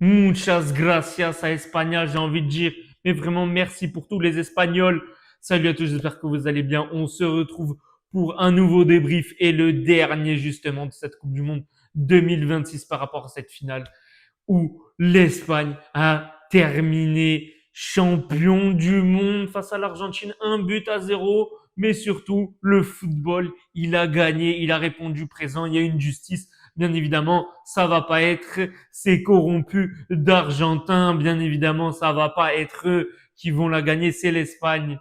Muchas gracias à España, j'ai envie de dire. Mais vraiment, merci pour tous les Espagnols. Salut à tous, j'espère que vous allez bien. On se retrouve pour un nouveau débrief et le dernier justement de cette Coupe du Monde 2026 par rapport à cette finale où l'Espagne a terminé champion du monde face à l'Argentine, 1-0. Mais surtout, le football, il a gagné, il a répondu présent, il y a une justice. Bien évidemment, ça va pas être ces corrompus d'Argentins, bien évidemment, ça va pas être eux qui vont la gagner, c'est l'Espagne.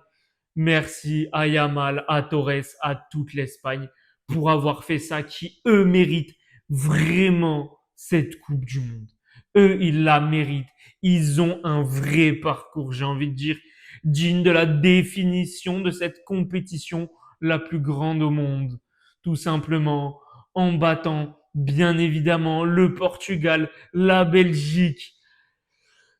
Merci à Yamal, à Torres, à toute l'Espagne pour avoir fait ça, qui eux méritent vraiment cette Coupe du Monde. Eux, ils la méritent. Ils ont un vrai parcours, j'ai envie de dire, digne de la définition de cette compétition la plus grande au monde. Tout simplement en battant, bien évidemment, le Portugal, la Belgique,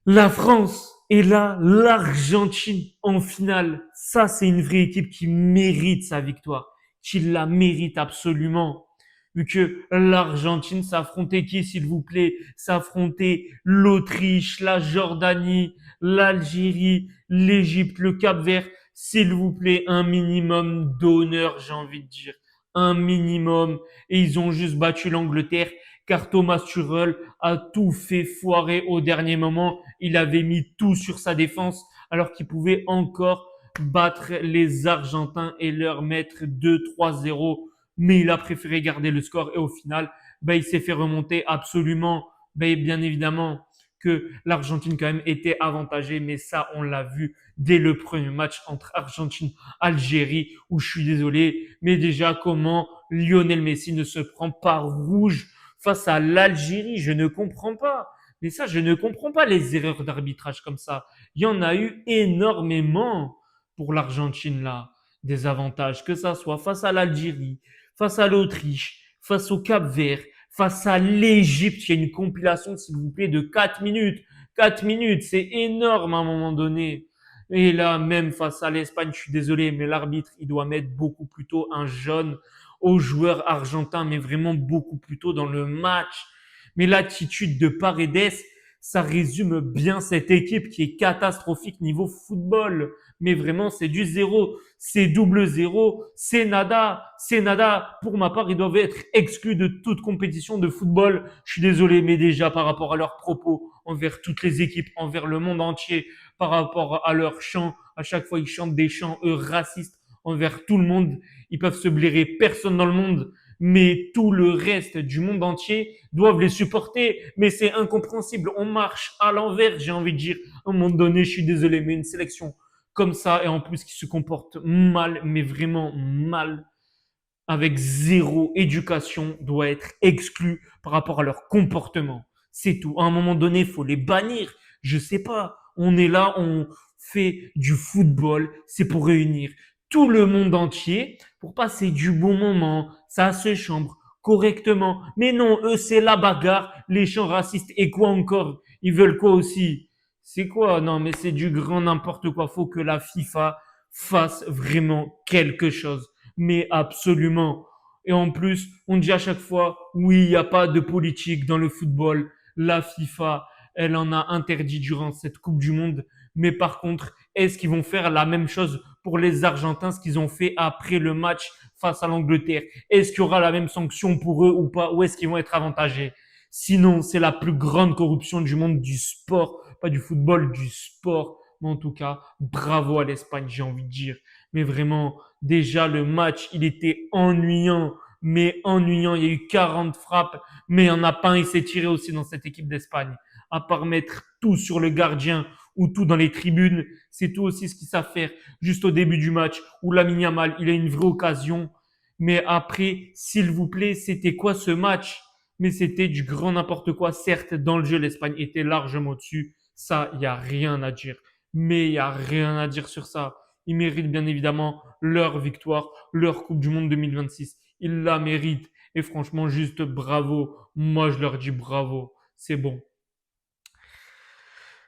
la France et là, l'Argentine en finale. Ça, c'est une vraie équipe qui mérite sa victoire, qui la mérite absolument. Vu que l'Argentine s'affrontait qui, s'il vous plaît? S'affrontait l'Autriche, la Jordanie, l'Algérie, l'Égypte, le Cap-Vert. S'il vous plaît, un minimum d'honneur, j'ai envie de dire. Un minimum. Et ils ont juste battu l'Angleterre car Thomas Tuchel a tout fait foirer au dernier moment. Il avait mis tout sur sa défense alors qu'il pouvait encore battre les Argentins et leur mettre 2-3-0. Mais il a préféré garder le score et au final, il s'est fait remonter absolument. Bien évidemment que l'Argentine quand même était avantagée, mais ça on l'a vu dès le premier match entre Argentine-Algérie où je suis désolé, mais déjà comment Lionel Messi ne se prend pas rouge face à l'Algérie. Je ne comprends pas. Mais ça, je ne comprends pas les erreurs d'arbitrage comme ça. Il y en a eu énormément pour l'Argentine là, des avantages, que ça soit face à l'Algérie, face à l'Autriche, face au Cap-Vert, face à l'Égypte. Il y a une compilation, s'il vous plaît, de 4 minutes. 4 minutes, c'est énorme à un moment donné. Et là, même face à l'Espagne, je suis désolé, mais l'arbitre, il doit mettre beaucoup plus tôt un jaune aux joueurs argentins, mais vraiment beaucoup plus tôt dans le match. Mais l'attitude de Paredes, ça résume bien cette équipe qui est catastrophique niveau football. Mais vraiment, c'est du zéro, c'est double zéro, c'est nada, c'est nada. Pour ma part, ils doivent être exclus de toute compétition de football. Je suis désolé, mais déjà par rapport à leurs propos envers toutes les équipes, envers le monde entier, par rapport à leurs chants, à chaque fois ils chantent des chants racistes envers tout le monde. Ils peuvent se blairer, personne dans le monde, mais tout le reste du monde entier doivent les supporter. Mais c'est incompréhensible. On marche à l'envers, j'ai envie de dire. À un moment donné, je suis désolé, mais une sélection comme ça, et en plus qui se comporte mal, mais vraiment mal, avec zéro éducation, doit être exclue par rapport à leur comportement. C'est tout. À un moment donné, il faut les bannir. Je sais pas. On est là, on fait du football, c'est pour réunir tout le monde entier, pour passer du bon moment, ça se chambre correctement. Mais non, eux, c'est la bagarre, les chants racistes, et quoi encore? Ils veulent quoi aussi? C'est quoi? Non, mais c'est du grand n'importe quoi. Faut que la FIFA fasse vraiment quelque chose. Mais absolument. Et en plus, on dit à chaque fois, oui, il n'y a pas de politique dans le football. La FIFA, elle en a interdit durant cette Coupe du Monde. Mais par contre, est-ce qu'ils vont faire la même chose pour les Argentins, ce qu'ils ont fait après le match face à l'Angleterre? Est-ce qu'il y aura la même sanction pour eux ou pas? Ou est-ce qu'ils vont être avantagés? Sinon, c'est la plus grande corruption du monde du sport, pas du football, du sport. Mais en tout cas, bravo à l'Espagne, j'ai envie de dire. Mais vraiment, déjà, le match, il était ennuyant. Mais ennuyant, il y a eu 40 frappes, mais il n'y en a pas un, il s'est tiré aussi dans cette équipe d'Espagne. À part mettre tout sur le gardien ou tout dans les tribunes, c'est tout aussi ce qu'ils savent faire. Juste au début du match, où Lamine Yamal, il a une vraie occasion. Mais après, s'il vous plaît, c'était quoi ce match? Mais c'était du grand n'importe quoi. Certes, dans le jeu, l'Espagne était largement au-dessus. Ça, il n'y a rien à dire. Mais il n'y a rien à dire sur ça. Ils méritent bien évidemment leur victoire, leur Coupe du Monde 2026. Ils la méritent. Et franchement, juste bravo. Moi, je leur dis bravo. C'est bon.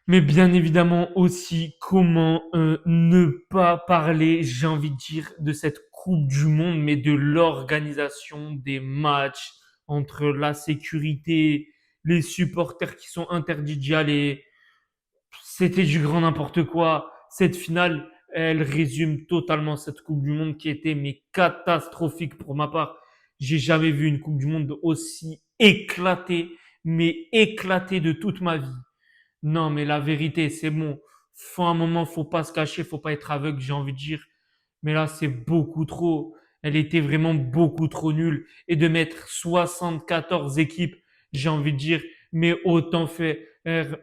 Mais bien évidemment aussi, comment ne pas parler, j'ai envie de dire, de cette Coupe du Monde, mais de l'organisation des matchs entre la sécurité les supporters qui sont interdits d'y aller. C'était du grand n'importe quoi. Cette finale, elle résume totalement cette Coupe du Monde qui était mais catastrophique pour ma part. J'ai jamais vu une Coupe du Monde aussi éclatée, mais éclatée de toute ma vie. Non, mais la vérité, c'est bon. Faut un moment, faut pas se cacher, faut pas être aveugle, j'ai envie de dire. Mais là, c'est beaucoup trop. Elle était vraiment beaucoup trop nulle. Et de mettre 74 équipes, j'ai envie de dire, mais autant faire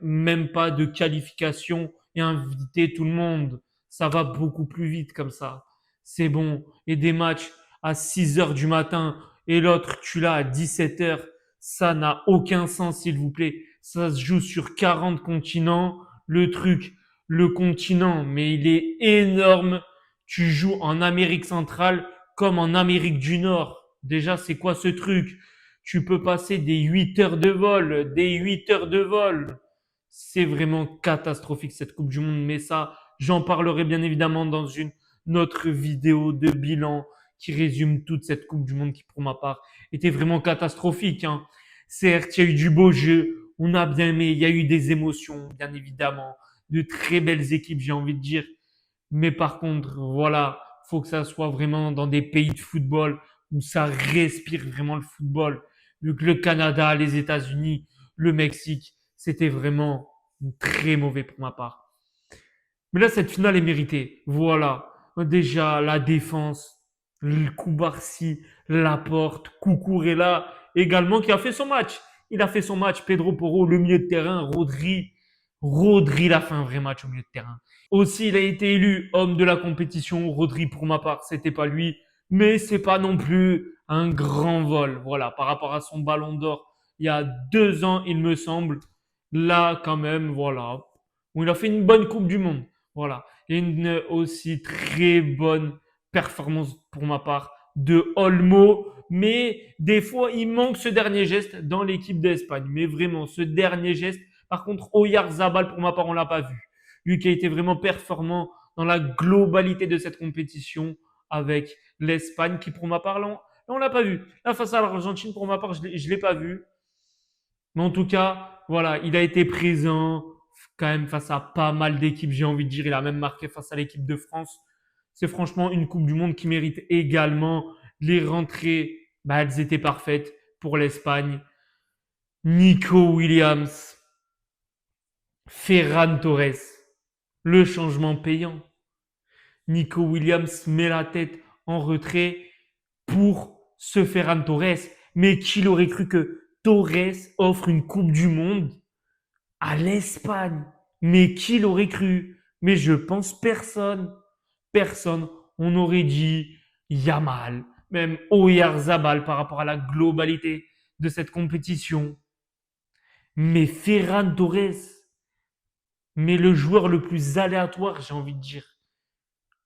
même pas de qualification et inviter tout le monde. Ça va beaucoup plus vite comme ça. C'est bon. Et des matchs à 6 heures du matin et l'autre, tu l'as à 17 heures. Ça n'a aucun sens, s'il vous plaît. Ça se joue sur 40 continents. Le truc, le continent, mais il est énorme. Tu joues en Amérique centrale comme en Amérique du Nord. Déjà, c'est quoi ce truc? Tu peux passer des 8 heures de vol, des 8 heures de vol. C'est vraiment catastrophique cette Coupe du Monde, mais ça, j'en parlerai bien évidemment dans une autre vidéo de bilan qui résume toute cette Coupe du Monde qui, pour ma part, était vraiment catastrophique. Hein. Certes, il y a eu du beau jeu, on a bien aimé, il y a eu des émotions, bien évidemment, de très belles équipes, j'ai envie de dire. Mais par contre, voilà, faut que ça soit vraiment dans des pays de football où ça respire vraiment le football. Vu que le Canada, les États-Unis, le Mexique, c'était vraiment très mauvais pour ma part. Mais là, cette finale est méritée. Voilà. Déjà, la défense, le Koubarsi, Laporte, Cucurella également qui a fait son match. Il a fait son match. Pedro Porro, le milieu de terrain, Rodri. Rodri, il a fait un vrai match au milieu de terrain. Aussi, il a été élu homme de la compétition. Rodri, pour ma part, c'était pas lui. Mais c'est pas non plus un grand vol. Voilà. Par rapport à son ballon d'or, il y a 2 ans, il me semble. Là, quand même, voilà. Où il a fait une bonne Coupe du Monde. Voilà. Et une aussi très bonne performance pour ma part de Olmo. Mais des fois, il manque ce dernier geste dans l'équipe d'Espagne. Mais vraiment, ce dernier geste. Par contre, Oyarzabal, pour ma part, on l'a pas vu. Lui qui a été vraiment performant dans la globalité de cette compétition avec l'Espagne, qui pour ma part, là, on l'a pas vu. Là, face à l'Argentine, pour ma part, je l'ai pas vu. Mais en tout cas, voilà, il a été présent quand même face à pas mal d'équipes, j'ai envie de dire. Il a même marqué face à l'équipe de France. C'est franchement une Coupe du Monde qui mérite également. Les rentrées, bah, elles étaient parfaites pour l'Espagne. Nico Williams, Ferran Torres, le changement payant. Nico Williams met la tête en retrait pour ce Ferran Torres. Mais qui l'aurait cru que Torres offre une Coupe du Monde à l'Espagne? Mais qui l'aurait cru? Mais je pense personne. Personne. On aurait dit Yamal, même Oyarzabal par rapport à la globalité de cette compétition. Mais Ferran Torres, mais le joueur le plus aléatoire, j'ai envie de dire.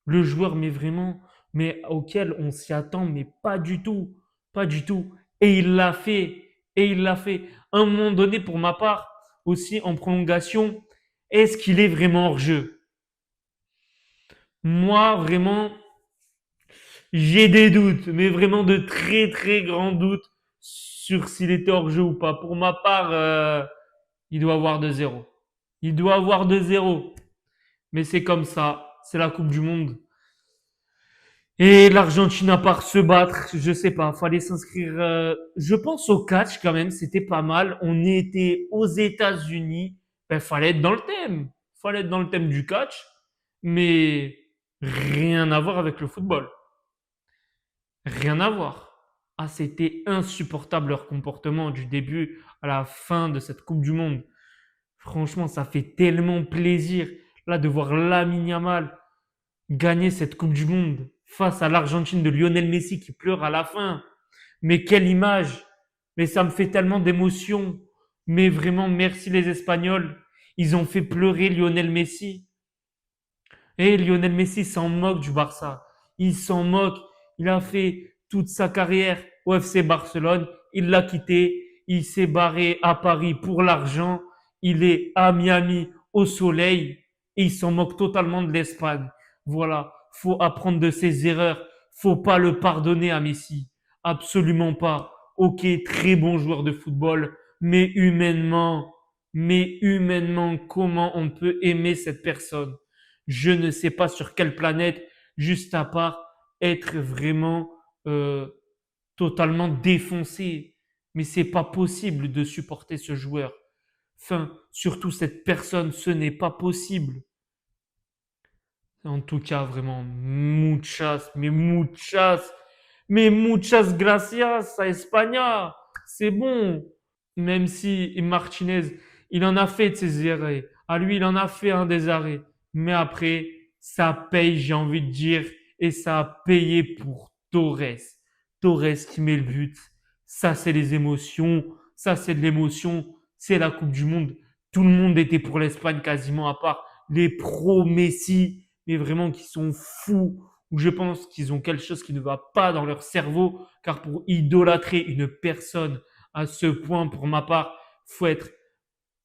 Le joueur, mais vraiment, mais auquel on s'y attend, mais pas du tout. Pas du tout. Et il l'a fait. Et il l'a fait. À un moment donné, pour ma part, aussi en prolongation, est-ce qu'il est vraiment hors jeu? Moi, vraiment, j'ai des doutes, mais vraiment de très très grands doutes sur s'il était hors jeu ou pas. Pour ma part, il doit avoir 2-0. Il doit avoir 2-0. Mais c'est comme ça. C'est la Coupe du Monde. Et l'Argentine, à part se battre, je sais pas, fallait s'inscrire. Je pense au catch quand même, c'était pas mal. On était aux États-Unis, ben fallait être dans le thème, fallait être dans le thème du catch, mais rien à voir avec le football, rien à voir. Ah, c'était insupportable leur comportement du début à la fin de cette Coupe du Monde. Franchement, ça fait tellement plaisir là de voir Lamine Yamal gagner cette Coupe du Monde face à l'Argentine de Lionel Messi qui pleure à la fin. Mais quelle image! Mais ça me fait tellement d'émotion. Mais vraiment, merci les Espagnols. Ils ont fait pleurer Lionel Messi. Et Lionel Messi s'en moque du Barça. Il s'en moque. Il a fait toute sa carrière au FC Barcelone. Il l'a quitté. Il s'est barré à Paris pour l'argent. Il est à Miami au soleil. Et il s'en moque totalement de l'Espagne. Voilà. Faut apprendre de ses erreurs. Faut pas le pardonner à Messi. Absolument pas. Ok, très bon joueur de football. mais humainement, comment on peut aimer cette personne? Je ne sais pas sur quelle planète, juste à part être vraiment euh, totalement défoncé. Mais c'est pas possible de supporter ce joueur. Enfin, surtout cette personne, ce n'est pas possible. En tout cas, vraiment, mais muchas gracias a España. C'est bon. Même si Martinez, il en a fait de ses arrêts. À lui, il en a fait un des arrêts. Mais après, ça paye, j'ai envie de dire, et ça a payé pour Torres. Torres qui met le but. Ça, c'est les émotions. Ça, c'est de l'émotion. C'est la Coupe du Monde. Tout le monde était pour l'Espagne quasiment, à part les pros Messi, mais vraiment qui sont fous, ou je pense qu'ils ont quelque chose qui ne va pas dans leur cerveau, car pour idolâtrer une personne à ce point, pour ma part, faut être,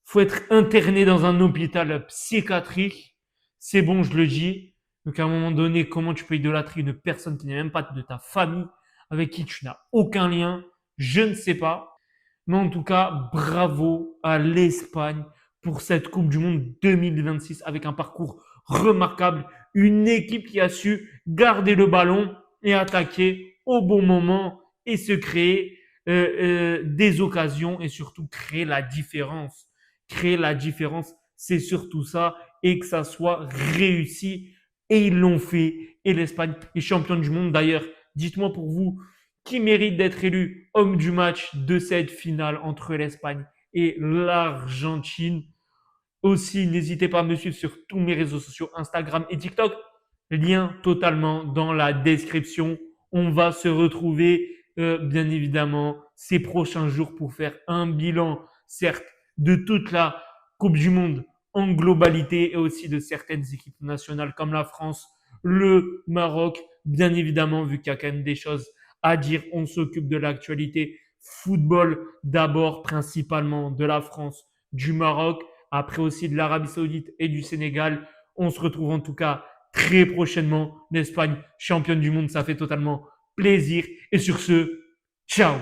faut être interné dans un hôpital psychiatrique. C'est bon, je le dis. Donc à un moment donné, comment tu peux idolâtrer une personne qui n'est même pas de ta famille, avec qui tu n'as aucun lien? Je ne sais pas. Mais en tout cas, bravo à l'Espagne pour cette Coupe du Monde 2026 avec un parcours remarquable, une équipe qui a su garder le ballon et attaquer au bon moment et se créer des occasions et surtout créer la différence. Créer la différence, c'est surtout ça et que ça soit réussi. Et ils l'ont fait. Et l'Espagne est championne du monde. D'ailleurs, dites-moi pour vous, qui mérite d'être élu homme du match de cette finale entre l'Espagne et l'Argentine. Aussi, n'hésitez pas à me suivre sur tous mes réseaux sociaux, Instagram et TikTok. Lien totalement dans la description. On va se retrouver, bien évidemment, ces prochains jours pour faire un bilan, certes, de toute la Coupe du Monde en globalité et aussi de certaines équipes nationales comme la France, le Maroc, bien évidemment, vu qu'il y a quand même des choses à dire, on s'occupe de l'actualité football d'abord, principalement de la France, du Maroc, après aussi de l'Arabie Saoudite et du Sénégal. On se retrouve en tout cas très prochainement. L'Espagne, championne du monde, ça fait totalement plaisir. Et sur ce, ciao!